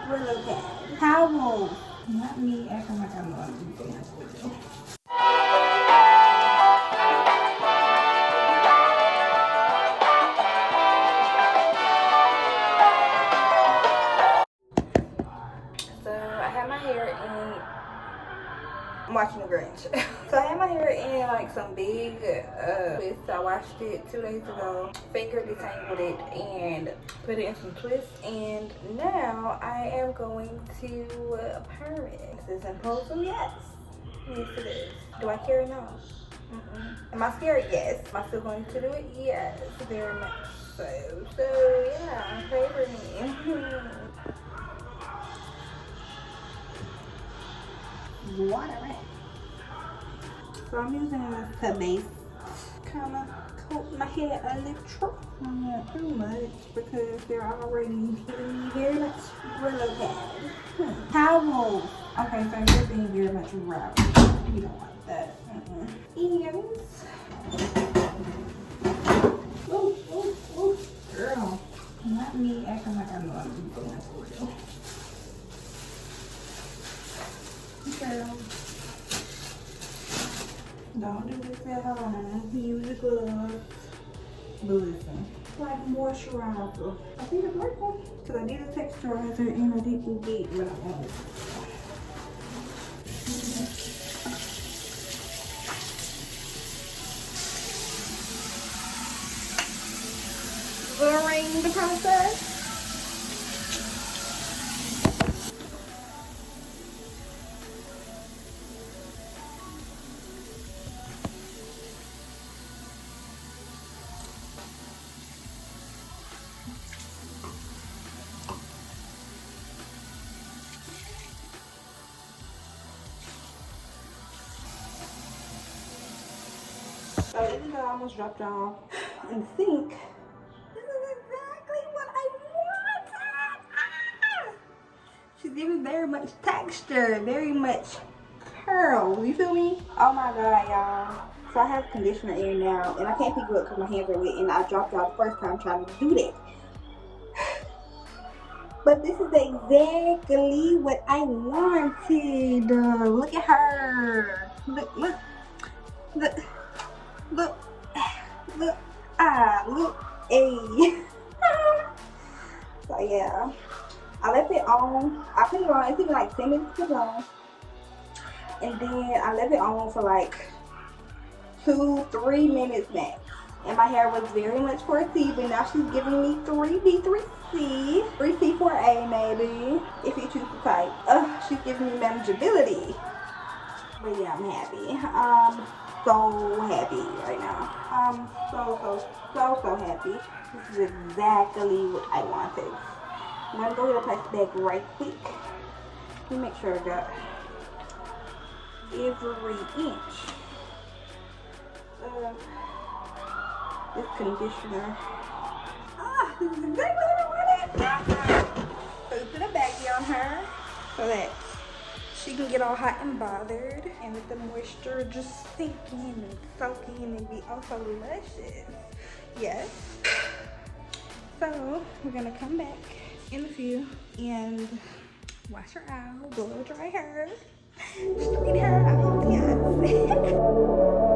Brillo pad. Towels. Not me acting like I know I'm doing this. So I had my hair in. I'm watching the Grinch. So I had my hair in like some big twists. I washed it 2 days ago, finger detangled it, and put it in some twists. And now I am going to perm it. Is this impulsive? Yes. Yes, it is. Do I care? No. Am I scared? Yes. Am I still going to do it? Yes, very much so. So yeah, favor me. Water. So I'm using this to base, kind of coat my hair a little. Not too much because they're already giving me very much Brillo pad. Towels. Okay, so you're being very much rough. You don't like that. Ears. Ooh, girl. Not me acting like I know I'm doing this for you. Girl. Don't do this at home. Use your gloves. But listen, like moisturizer. I think it's working. Because I need a texturizer and I didn't get what I wanted. During the process. So even though I almost dropped off in the sink, this is exactly what I wanted. Ah! She's giving very much texture, very much curl. You feel me? Oh my god, y'all. So I have conditioner in now, and I can't pick it up because my hands are wet, and I dropped out the first time trying to do that. But this is exactly what I wanted. Look at her. Look. Look, hey. So yeah, I left it on. I put it on. It's even like 10 minutes to go, and then I left it on for like 2-3 minutes max. And my hair was very much 4C, but now she's giving me 3B, 3C, 3C, 4A maybe, if you choose to type. She's giving me manageability. But yeah, I'm happy. So happy right now. So happy. This is exactly what I wanted. I'm gonna go ahead and place the bag right quick. Let me make sure I got every inch of this conditioner. This is exactly what I wanted. So put a baggie on her so that she can get all hot and bothered, and let the moisture just sink in and soak in and be oh so luscious. Yes. So we're gonna come back in a few and wash her out, blow dry her, straighten her out. Yes.